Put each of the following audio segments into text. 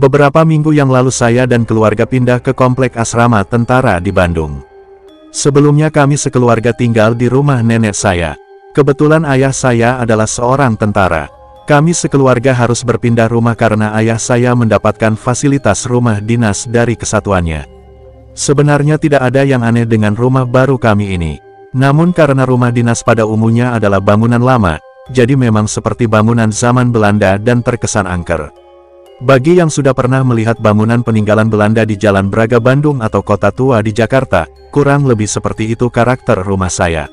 Beberapa minggu yang lalu saya dan keluarga pindah ke komplek asrama tentara di Bandung. Sebelumnya kami sekeluarga tinggal di rumah nenek saya. Kebetulan ayah saya adalah seorang tentara. Kami sekeluarga harus berpindah rumah karena ayah saya mendapatkan fasilitas rumah dinas dari kesatuannya. Sebenarnya tidak ada yang aneh dengan rumah baru kami ini. Namun karena rumah dinas pada umumnya adalah bangunan lama, jadi memang seperti bangunan zaman Belanda dan terkesan angker. Bagi yang sudah pernah melihat bangunan peninggalan Belanda di Jalan Braga Bandung atau Kota Tua di Jakarta, kurang lebih seperti itu karakter rumah saya.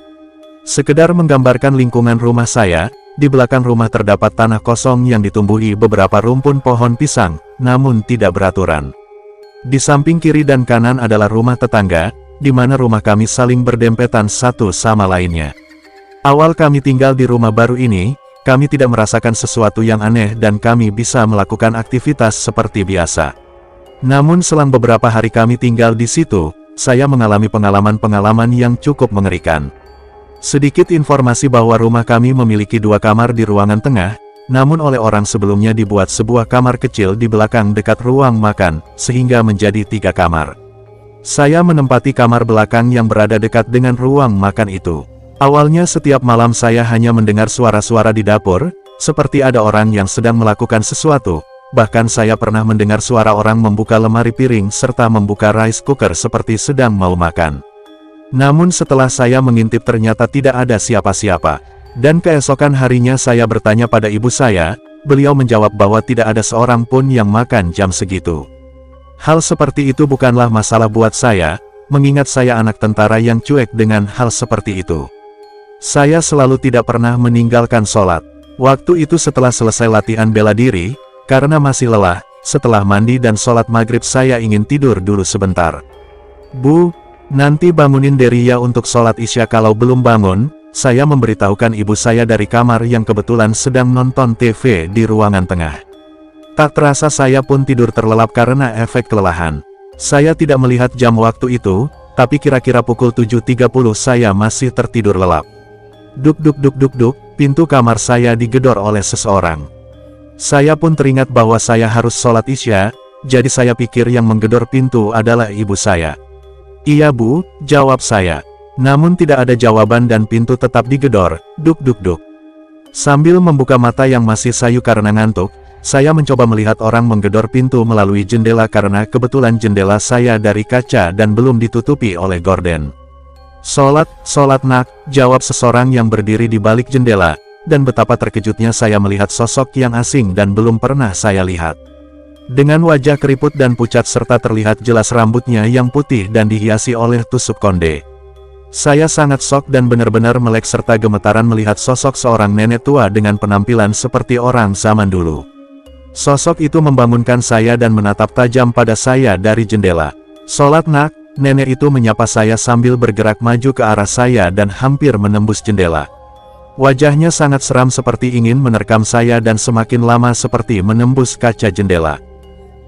Sekedar menggambarkan lingkungan rumah saya, di belakang rumah terdapat tanah kosong yang ditumbuhi beberapa rumpun pohon pisang, namun tidak beraturan. Di samping kiri dan kanan adalah rumah tetangga, di mana rumah kami saling berdempetan satu sama lainnya. Awal kami tinggal di rumah baru ini, kami tidak merasakan sesuatu yang aneh dan kami bisa melakukan aktivitas seperti biasa. Namun selang beberapa hari kami tinggal di situ, saya mengalami pengalaman-pengalaman yang cukup mengerikan. Sedikit informasi bahwa rumah kami memiliki 2 kamar di ruangan tengah, namun oleh orang sebelumnya dibuat sebuah kamar kecil di belakang dekat ruang makan, sehingga menjadi 3 kamar. Saya menempati kamar belakang yang berada dekat dengan ruang makan itu. Awalnya setiap malam saya hanya mendengar suara-suara di dapur, seperti ada orang yang sedang melakukan sesuatu. Bahkan saya pernah mendengar suara orang membuka lemari piring serta membuka rice cooker seperti sedang mau makan. Namun setelah saya mengintip ternyata tidak ada siapa-siapa. Dan keesokan harinya saya bertanya pada ibu saya, beliau menjawab bahwa tidak ada seorang pun yang makan jam segitu. Hal seperti itu bukanlah masalah buat saya, mengingat saya anak tentara yang cuek dengan hal seperti itu. Saya selalu tidak pernah meninggalkan sholat. Waktu itu setelah selesai latihan bela diri, karena masih lelah, setelah mandi dan sholat maghrib saya ingin tidur dulu sebentar. Bu, nanti bangunin Deria untuk sholat isya kalau belum bangun, saya memberitahukan ibu saya dari kamar yang kebetulan sedang nonton TV di ruangan tengah. Tak terasa saya pun tidur terlelap karena efek kelelahan. Saya tidak melihat jam waktu itu, tapi kira-kira pukul 7.30 saya masih tertidur lelap. Duk duk duk duk duk, pintu kamar saya digedor oleh seseorang. Saya pun teringat bahwa saya harus sholat isya, jadi saya pikir yang menggedor pintu adalah ibu saya. Iya bu, jawab saya. Namun tidak ada jawaban dan pintu tetap digedor, duk duk duk. Sambil membuka mata yang masih sayu karena ngantuk, saya mencoba melihat orang menggedor pintu melalui jendela karena kebetulan jendela saya dari kaca dan belum ditutupi oleh gorden. Sholat nak, jawab seseorang yang berdiri di balik jendela, dan betapa terkejutnya saya melihat sosok yang asing dan belum pernah saya lihat. Dengan wajah keriput dan pucat serta terlihat jelas rambutnya yang putih dan dihiasi oleh tusuk konde. Saya sangat shock dan benar-benar melek serta gemetaran melihat sosok seorang nenek tua dengan penampilan seperti orang zaman dulu. Sosok itu membangunkan saya dan menatap tajam pada saya dari jendela. Sholat nak, nenek itu menyapa saya sambil bergerak maju ke arah saya dan hampir menembus jendela. Wajahnya sangat seram seperti ingin menerkam saya dan semakin lama seperti menembus kaca jendela.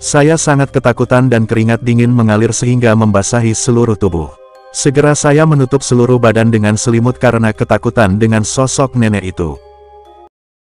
Saya sangat ketakutan dan keringat dingin mengalir sehingga membasahi seluruh tubuh. Segera saya menutup seluruh badan dengan selimut karena ketakutan dengan sosok nenek itu.